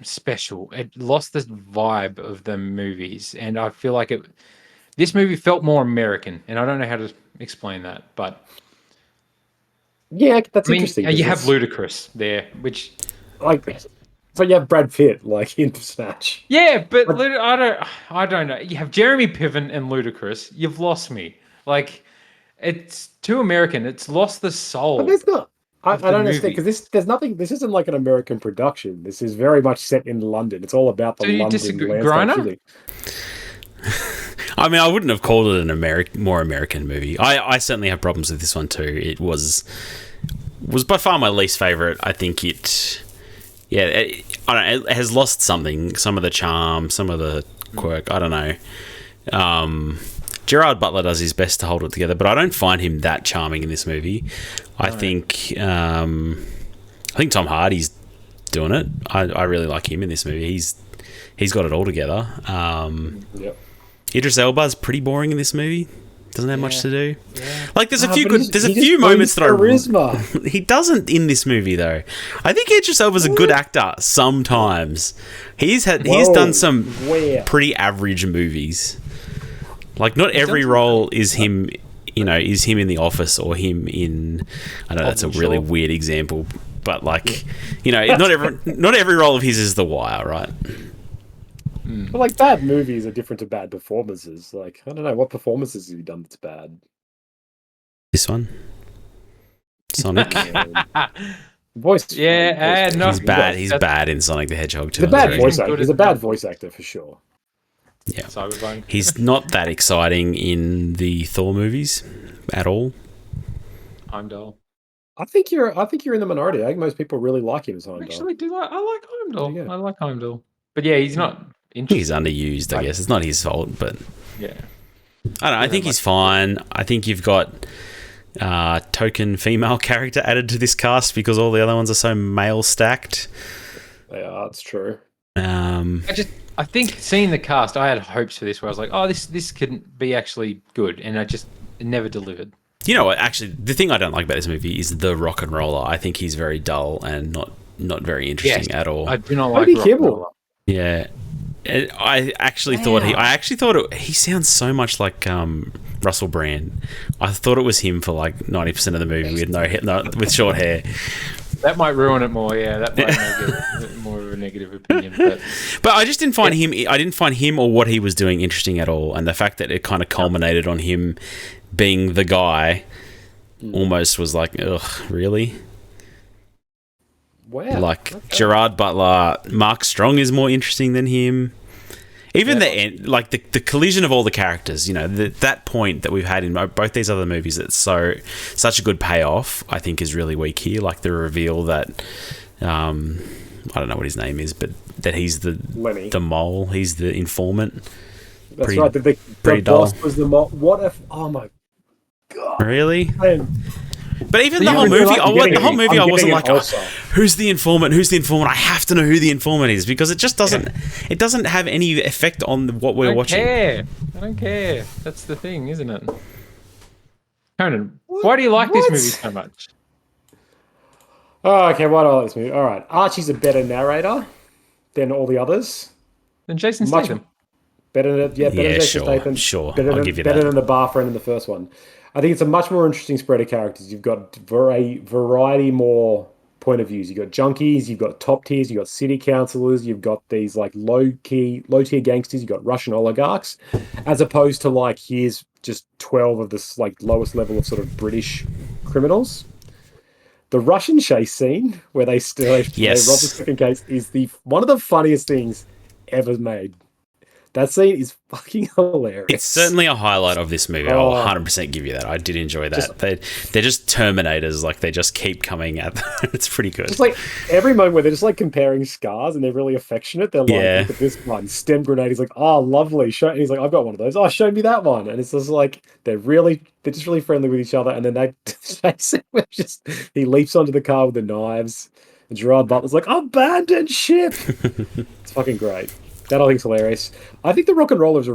special. It lost the vibe of the movies, and I feel like this movie felt more American, and I don't know how to explain that, but yeah, that's interesting. You have Ludacris there, which so you have Brad Pitt like in Snatch. Yeah, but I don't know. You have Jeremy Piven and Ludacris. You've lost me. Like, it's too American. It's lost the soul. But there's not. I don't understand because there's nothing. This isn't like an American production. This is very much set in London. It's all about the London landscape. I mean, I wouldn't have called it an more American movie. I certainly have problems with this one too. It was by far my least favorite. I think it has lost something. Some of the charm, some of the quirk. I don't know. Gerard Butler does his best to hold it together, but I don't find him that charming in this movie. I think Tom Hardy's doing it. I really like him in this movie. He's got it all together. Yep. Idris Elba's pretty boring in this movie. Doesn't have much to do. Yeah. Like there's a few moments that charisma. He doesn't in this movie though. I think Idris Elba's a good actor sometimes. He's done some pretty average movies. Like not every role is him, is him in The Office or him in, I know that's a really weird example, but like, not every role of his is The Wire, right? But like bad movies are different to bad performances. Like I don't know what performances have you done that's bad. This one, Sonic. Voice. Yeah, no, he's bad. He's bad in Sonic the Hedgehog too. He's a bad voice actor for sure. Yeah, he's not that exciting in the Thor movies at all. Heimdall. I think you're in the minority. I think most people really like him as I Heimdall. actually do like. I like There Heimdall. you go. I like Heimdall. But yeah, he's not He's interesting. underused, I Right. guess. It's not his fault, but Yeah. I don't know. I Doesn't think have he's much to do. fine. I think you've got token female character added to this cast because all the other ones are so male stacked. Yeah, that's true. Um, I think seeing the cast, I had hopes for this where I was like, oh, this could be actually good, and it never delivered. you know what? Actually, the thing I don't like about this movie is the rock and roller. I think he's very dull and not very interesting at all. I do not Why like did he rock kibble? roller. Yeah. I actually thought he sounds so much like Russell Brand. I thought it was him for like 90% of the movie with with short hair. That might ruin it more. Yeah, that might make it more of a negative opinion. But I just didn't find him or what he was doing interesting at all. And the fact that it kind of culminated on him being the guy almost was like, ugh, really? Wow. Like Okay. Gerard Butler, Mark Strong is more interesting than him. Even the end, like the collision of all the characters, you know, that point that we've had in both these other movies, that's such a good payoff. I think is really weak here. Like the reveal that I don't know what his name is, but that he's Lenny. the mole, he's the informant. That's pretty- right. The pretty boss dull. was the what if? Oh my god! Really? Man, But even So the you whole really movie, like- I'm getting the whole it. movie, I'm I wasn't getting like, it also. who's the informant? Who's the informant? I have to know who the informant is because it just doesn't. It doesn't have any effect on what I we're don't watching. care. I don't care. That's the thing, isn't it? Conan, why do you like this What? movie so much? Oh, okay. Why do I like this movie? All right. Archie's a better narrator than all the others. Then Jason Much Statham. better than better Yeah, than Jason sure, Statham. sure. Better I'll than, give you better that. than the bar friend in the first one. I think it's a much more interesting spread of characters. You've got variety more point of views. You've got junkies, you've got top tiers, you've got city councillors, you've got these like low tier gangsters, you've got Russian oligarchs, as opposed to like here's just 12 of this like lowest level of sort of British criminals. The Russian chase scene where they rob the second case is one of the funniest things ever made. That scene is fucking hilarious. It's certainly a highlight of this movie. Oh. I'll 100% give you that. I did enjoy that. They're just Terminators. Like they just keep coming at them. It's pretty good. It's like every moment where they're just like comparing scars and they're really affectionate. They're like, Yeah. look at this one, stem grenade. He's like, oh, lovely. And he's like, I've got one of those. Oh, show me that one. And it's just like they're just really friendly with each other. And then they chase it with he leaps onto the car with the knives. And Gerard Butler's like, abandoned ship. It's fucking great. That I think's hilarious. I think the rock and rollers are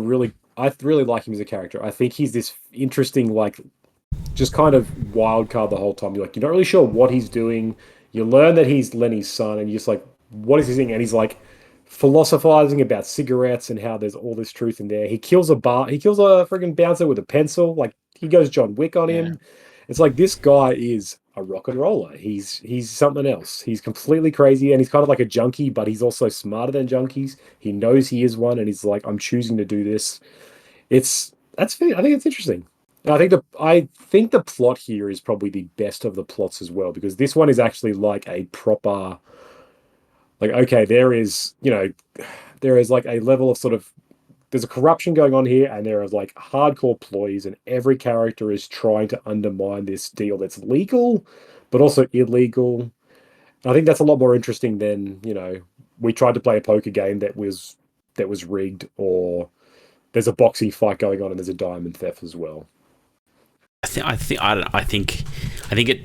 I really like him as a character. I think he's this interesting, like, just kind of wild card the whole time. You're like, you're not really sure what he's doing. You learn that he's Lenny's son, and you're just like, what is he doing? And he's like philosophizing about cigarettes and how there's all this truth in there. He kills a friggin' bouncer with a pencil. Like he goes John Wick on him. It's like this guy is a rock and roller. He's something else. He's completely crazy, and he's kind of like a junkie, but he's also smarter than junkies. He knows he is one, and he's like, I'm choosing to do this. I think it's interesting. And I think the plot here is probably the best of the plots as well, because this one is actually like a proper, like, okay, there is like a level of sort of, there's a corruption going on here, and there are like hardcore ploys, and every character is trying to undermine this deal that's legal, but also illegal. And I think that's a lot more interesting than, we tried to play a poker game that was rigged, or there's a boxing fight going on and there's a diamond theft as well. I think it,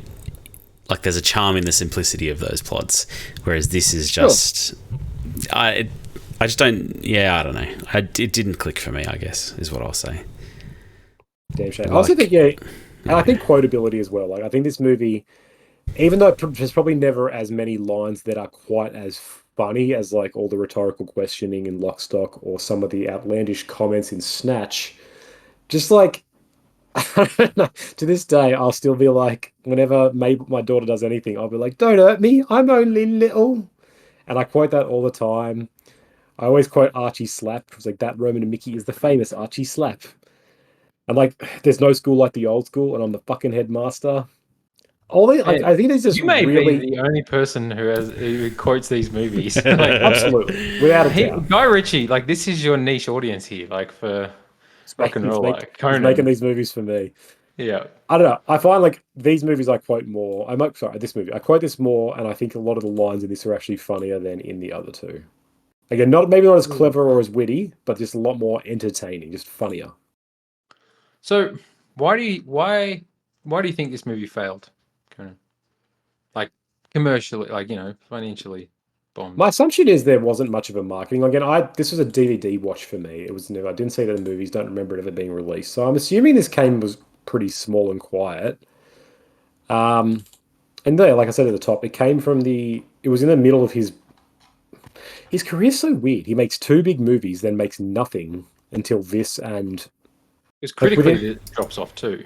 like, there's a charm in the simplicity of those plots, whereas this is just I just don't. Yeah, I don't know. It didn't click for me, I guess, is what I'll say. Damn shame. I also think, and I think quotability as well. Like, I think this movie, even though there's probably never as many lines that are quite as funny as like all the rhetorical questioning in Lock, Stock, or some of the outlandish comments in Snatch, just like, I don't know, to this day, I'll still be like, whenever my daughter does anything, I'll be like, don't hurt me, I'm only little. And I quote that all the time. I always quote Archie Slap. It's like, that Roman and Mickey is the famous Archie Slap. I'm like, there's no school like the old school, and I'm the fucking headmaster. I think there's just You may really... be the only person who quotes these movies. Like, Absolutely, without a doubt. Guy Ritchie, like, this is your niche audience here, like, for rock and roll. He's making these movies for me. Yeah. I don't know. I find like these movies I quote more. Sorry, this movie. I quote this more, and I think a lot of the lines in this are actually funnier than in the other two. Again, not as clever or as witty, but just a lot more entertaining, just funnier. So why do you think this movie failed? Conan? Like commercially, like financially My bombed. assumption is there wasn't much of a marketing. Again, I this was a DVD watch for me. It was new. I didn't see it in the movies. Don't remember it ever being released. So I'm assuming this was pretty small and quiet. Um, and there, like I said at the top, it came from the. It was in the middle of his career's so weird. He makes two big movies, then makes nothing until this, and Because like within. critically, it drops off too.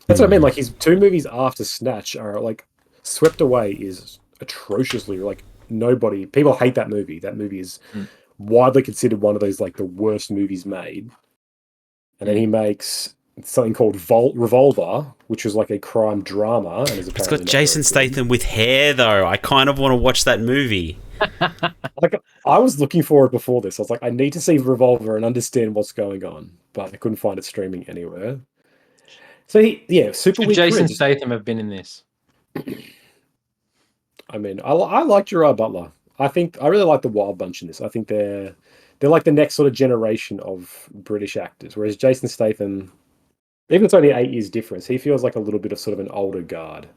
That's what I mean. Like his two movies after Snatch are like Swept Away is atrociously like nobody. People hate that movie. That movie is Mm. widely considered one of those like the worst movies made. And then he makes something called Revolver, which was like a crime drama, and is It's got apparently not Jason very good. Statham with hair, though. I kind of want to watch that movie. Like I was looking for it before this. I was like, I need to see Revolver and understand what's going on, but I couldn't find it streaming anywhere. So yeah, super Should weird career. Jason Statham have been in this? I mean, I like Gerard Butler. I really like the Wild Bunch in this. I think they're like the next sort of generation of British actors. Whereas Jason Statham, even if it's only 8 years difference, he feels like a little bit of sort of an older guard.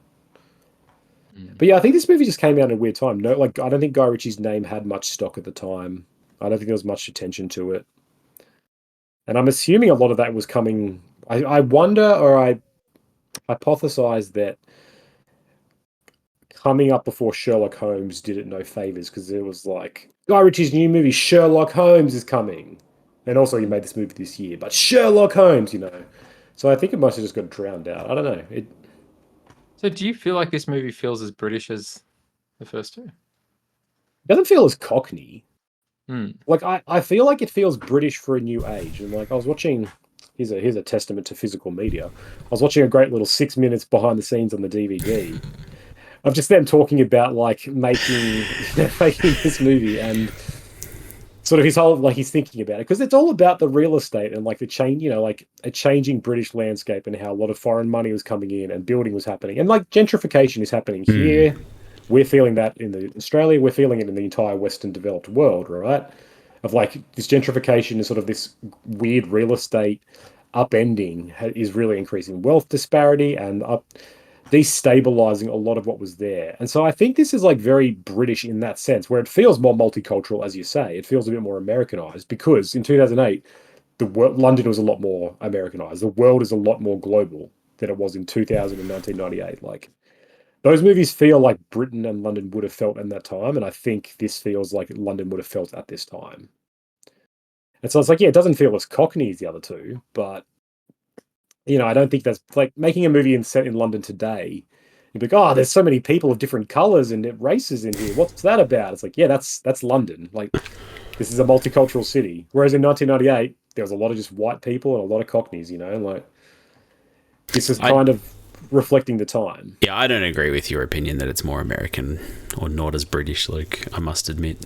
But yeah, I think this movie just came out in a weird time. No, like I don't think Guy Ritchie's name had much stock at the time. I don't think there was much attention to it, and I'm assuming a lot of that was coming. I wonder, or I hypothesize that coming up before Sherlock Holmes did it no favors because it was like Guy Ritchie's new movie Sherlock Holmes is coming, and also he made this movie this year, but Sherlock Holmes, you know. So I think it must have just got drowned out. I don't know. It So do you feel like this movie feels as British as the first two? doesn't feel as Cockney. Hmm. Like I feel like it feels British for a new age. And like I was watching, here's a testament to physical media. I was watching a great little 6 minutes behind the scenes on the DVD of just them talking about like making making this movie and sort of his whole like he's thinking about it because it's all about the real estate and like the change, like a changing British landscape and how a lot of foreign money was coming in and building was happening and like gentrification is happening here. We're feeling that in Australia. We're feeling it in the entire Western developed world, right? Of like this gentrification and sort of this weird real estate upending is really increasing wealth disparity and destabilizing a lot of what was there. And so I think this is like very British in that sense, where it feels more multicultural, as you say. It feels a bit more Americanized because in 2008, London was a lot more Americanized. The world is a lot more global than it was in 2000 and 1998. Like those movies feel like Britain and London would have felt in that time, and I think this feels like London would have felt at this time. And so it's like, yeah, it doesn't feel as Cockney as the other two, but I don't think that's like making a movie set in London today. You'd be like, oh, there's so many people of different colors and races in here. What's that about? It's like, yeah, that's London. Like, this is a multicultural city. Whereas in 1998, there was a lot of just white people and a lot of Cockneys. Like this is I kind of reflecting the time. Yeah, I don't agree with your opinion that it's more American or not as British, Luke, I must admit.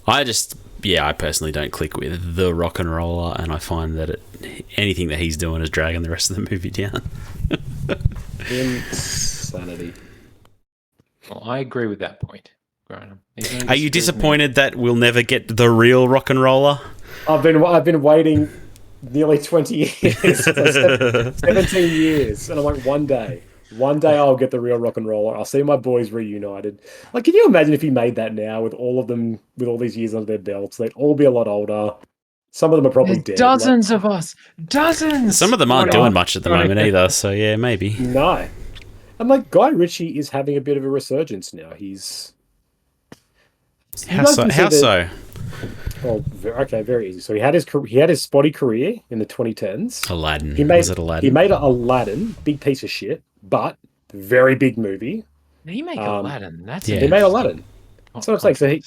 I personally don't click with the rock and roller, and I find that anything that he's doing is dragging the rest of the movie down. Insanity. Well, I agree with that point, Graham. Are you disappointed that we'll never get the real rock and roller? I've been waiting nearly 20 years, 17 years, and I'm like, one day I'll get the real rock and roller. I'll see my boys reunited. Like, can you imagine if he made that now with all of them, with all these years under their belts? They'd all be a lot older. Some of them are probably dead. Dozens of us. Dozens! Some of them aren't doing much at the moment either, so yeah, maybe. No. And like, Guy Ritchie is having a bit of a resurgence now. How so? Oh, okay, very easy. So he had his spotty career in the 2010s. Aladdin. Was it Aladdin? He made Aladdin, big piece of shit, but very big movie. Did he make Aladdin? He made Aladdin. That's what I'm saying.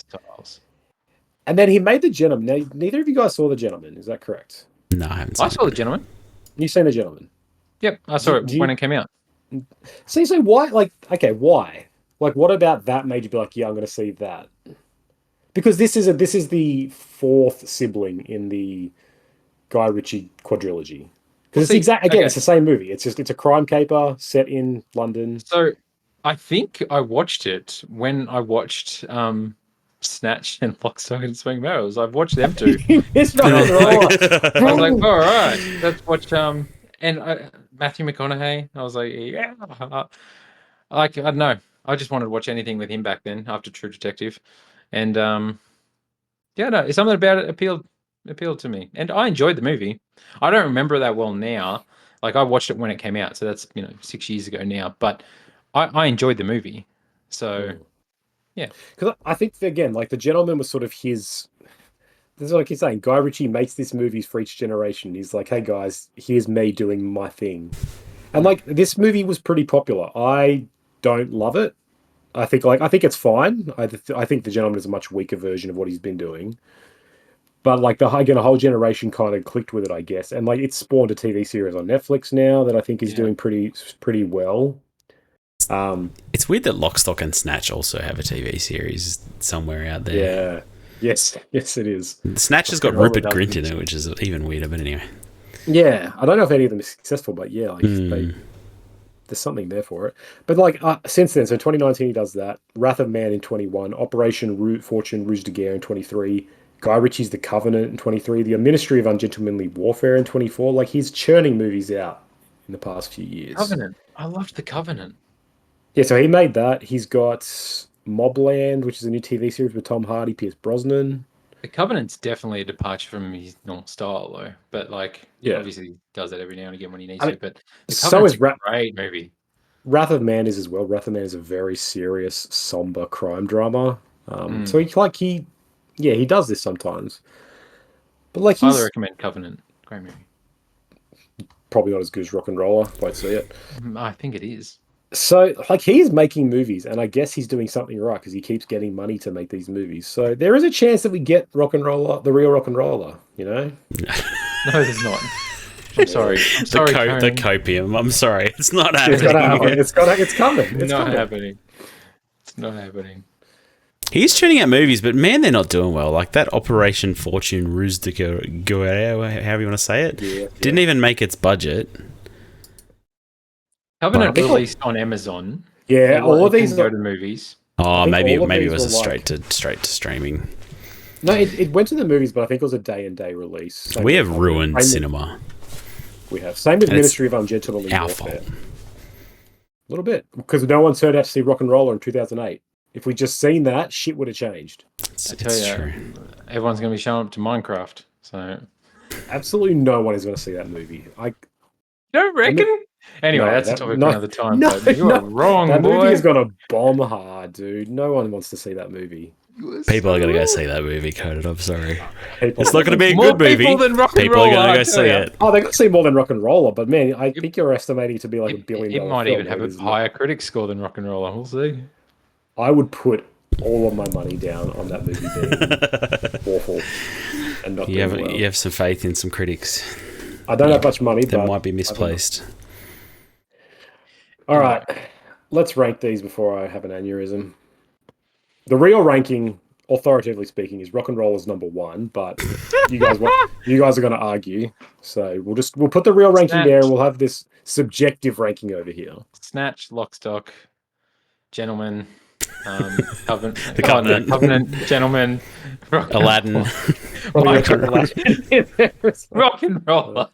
And then he made The Gentleman. Now, neither of you guys saw The Gentleman. Is that correct? No, I haven't seen I saw The Gentleman. You've seen The Gentleman? Yep, I saw it when it came out. So why? Like, okay, why? Like, what about that made you be like, yeah, I'm going to see that? Because this is the fourth sibling in the Guy Ritchie quadrilogy. Because it's see, exact again, okay. it's the same movie. It's a crime caper set in London. So I think I watched it when I watched Snatch and Lock, Stock and Swing Barrels. I've watched them two. It's And I was rock and I was roll. like, all right, let's watch Matthew McConaughey. I was like, yeah. Like, I don't know. I just wanted to watch anything with him back then after True Detective. And yeah, no, something about it appealed to me. And I enjoyed the movie. I don't remember that well now. Like, I watched it when it came out, so that's 6 years ago now. But I enjoyed the movie. So yeah. Because I think again, like The Gentleman was sort of his. This is like he's saying. Guy Ritchie makes these movies for each generation. He's like, hey guys, here's me doing my thing. And like this movie was pretty popular. I don't love it. I think it's fine. I think The Gentleman is a much weaker version of what he's been doing. But like a whole generation kind of clicked with it, I guess. And like it's spawned a TV series on Netflix now that I think is doing pretty well. It's weird that Lock, Stock and Snatch also have a TV series somewhere out there. Yeah. Yes, it is. Snatch has got Rupert Grint in it, which is even weirder, but anyway. Yeah, I don't know if any of them are successful, but yeah, like there's something there for it. But like since then, so 2019 he does that. Wrath of Man in 21, Operation Fortune Rouge de Guerre in 23, Guy Ritchie's The Covenant in 23, The Ministry of Ungentlemanly Warfare in 24. Like he's churning movies out in the past few years. Covenant. I loved The Covenant. Yeah, so he made that. He's got Mobland, which is a new TV series with Tom Hardy, Pierce Brosnan. The Covenant's definitely a departure from his normal style, though. But like, obviously, he does that every now and again when he needs to. But The Covenant's a great movie. Wrath of Man is as well. Wrath of Man is a very serious, somber crime drama. So he does this sometimes. But like, highly recommend Covenant. Great movie. Probably not as good as Rock and Roller. Won't see it. I think it is. So, like, he's making movies, and I guess he's doing something right because he keeps getting money to make these movies. So there is a chance that we get Rock and Roller, the real Rock and Roller. No, there's not. I'm sorry. The copium. I'm sorry. It's not happening. It's coming. It's not happening. It's not happening. He's tuning out movies, but man, they're not doing well. Like that Operation Fortune Rouge de Guerre, however you want to say it, didn't even make its budget. Covenant released on Amazon. Yeah, all of these go to movies. Oh, maybe it was straight to streaming. No, it went to the movies, but I think it was a day-and-day release. We have ruined cinema. We have. Same with Ministry of Ungentlemanly Warfare. Fault. A little bit. Because no one turned out to see Rock and Roller in 2008. If we'd just seen that, shit would have changed. I tell you, true. Everyone's going to be showing up to Minecraft. So absolutely no one is going to see that movie. You don't reckon? Anyway, that's a topic for another time. But you are wrong, that boy. movie is going to bomb hard, dude. No one wants to see that movie. People are going to go see that movie, Coded. I'm sorry. It's not going to be a good movie. People are going to go see it. Oh, they're going to see more than Rock and Roller, but man, I think you're estimating it to be like $1 billion. It might even have a higher critic score than Rock and Roller. We'll see. I would put all of my money down on that movie being awful and not doing well. You have some faith in some critics. I don't have much money, that might be misplaced. All right, let's rank these before I have an aneurysm. The real ranking, authoritatively speaking, is Rock and Roll is number 1, but you guys are going to argue, so we'll put the real ranking there, and we'll have this subjective ranking over here. Snatch, Lock, Stock, Gentleman, Covenant, Gentleman, Aladdin, Rock and Roller.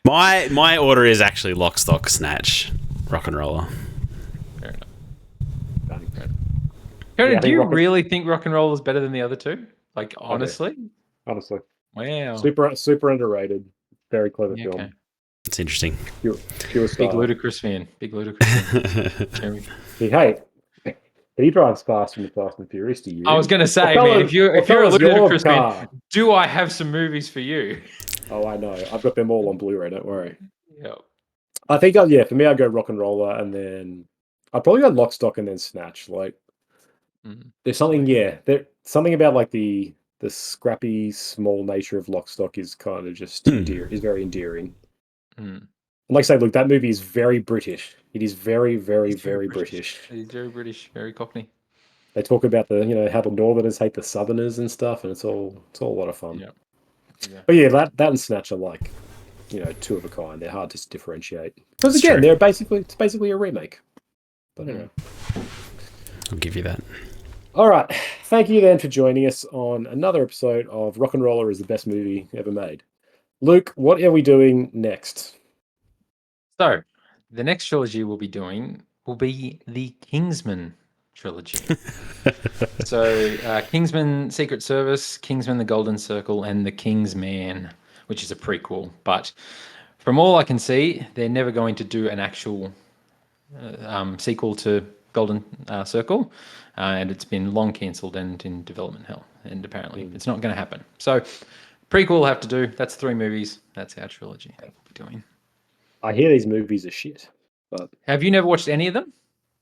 My order is actually Lock, Stock, Snatch, Rock and Roller. Fair enough. Cody, do you really think Rock and Roll is better than the other two? Like, honestly? Honestly. Wow. Super underrated. Very clever film. Okay. It's interesting. Pure Big Ludacris fan. Hey, he drives fast and Fast and Furious to you. I was going to say, man, if you're a Ludacris fan, do I have some movies for you? Oh, I know. I've got them all on Blu-ray. Don't worry. Yeah. I think, for me, I'd go Rock and Roller, and then I'd probably go Lock, Stock, and then Snatch. Like, there's something, there's something about like the scrappy, small nature of Lock, Stock is kind of just is very endearing. And like I say, look, that movie is very British. It is very, very, very British. It's very British, very Cockney. They talk about how the Northerners hate the Southerners and stuff, and it's all a lot of fun. Yeah. But that and Snatch I like. two of a kind. They're hard to differentiate. Because That's again, true. it's basically a remake. But anyway. I'll give you that. All right. Thank you then for joining us on another episode of Rock and Roller is the best movie ever made. Luke, what are we doing next? So, the next trilogy we'll be doing will be the Kingsman trilogy. So, Kingsman Secret Service, Kingsman the Golden Circle, and The King's Man, which is a prequel. But from all I can see, they're never going to do an actual sequel to Golden Circle, and it's been long cancelled and in development hell, and apparently it's not going to happen. So, prequel will have to do. That's 3 movies. That's our trilogy we'll be doing. I hear these movies are shit, but Have you never watched any of them?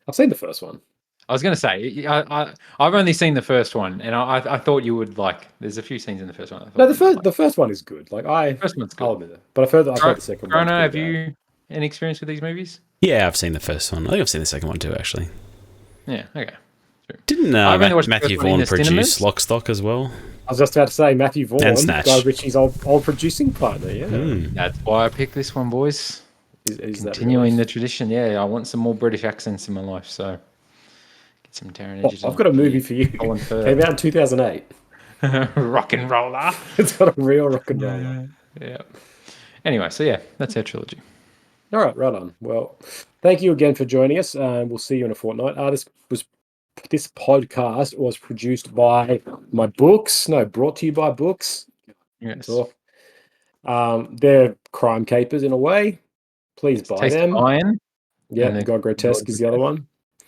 I've seen the first one. I was going to say, I've only seen the first one, and I thought you would like. There's a few scenes in the first one. No, the first one is good. Like first one's I'll good. admit it. But I've heard the second one. Rona, have you any experience with these movies? Yeah, I've seen the first one. I think I've seen the second one too, actually. Yeah. Okay. Didn't I've only watched the Matthew first one in Vaughn the produce cinemas. Lock, Stock as well? I was just about to say Matthew Vaughn, And Snatch. Guy Ritchie's old producing partner. Yeah, That's why I picked this one, boys. is that Continuing really? the tradition. Yeah, I want some more British accents in my life, so get some Taron Egerton. I've got a movie for you. Colin Firth. Came out in 2008. Rock and roller. It's got a real rock and roll. Yeah. Anyway, so yeah, that's our trilogy. All right on. Well, thank you again for joining us. We'll see you in a fortnight. This podcast was produced by my books. No, brought to you by books. Yes. So, they're crime capers in a way. Please buy Taste them. of Iron. Yeah, and then God Grotesque is the other one.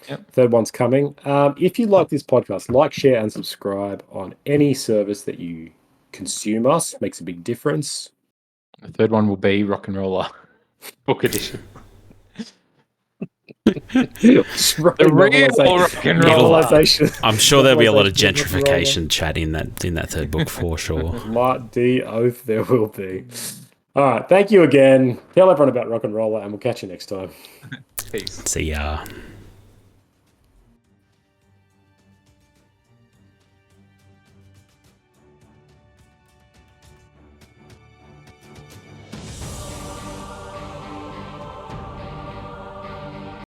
Yep. Third one's coming. If you like this podcast, like, share, and subscribe on any service that you consume us. Makes a big difference. The third one will be Rock and Roller Book Edition. The real rock and roller. I'm sure there'll be a lot of gentrification chat in that third book for sure. Might D oath there will be. All right, thank you again. Tell everyone about Rock and Roller, and we'll catch you next time. Peace. See ya.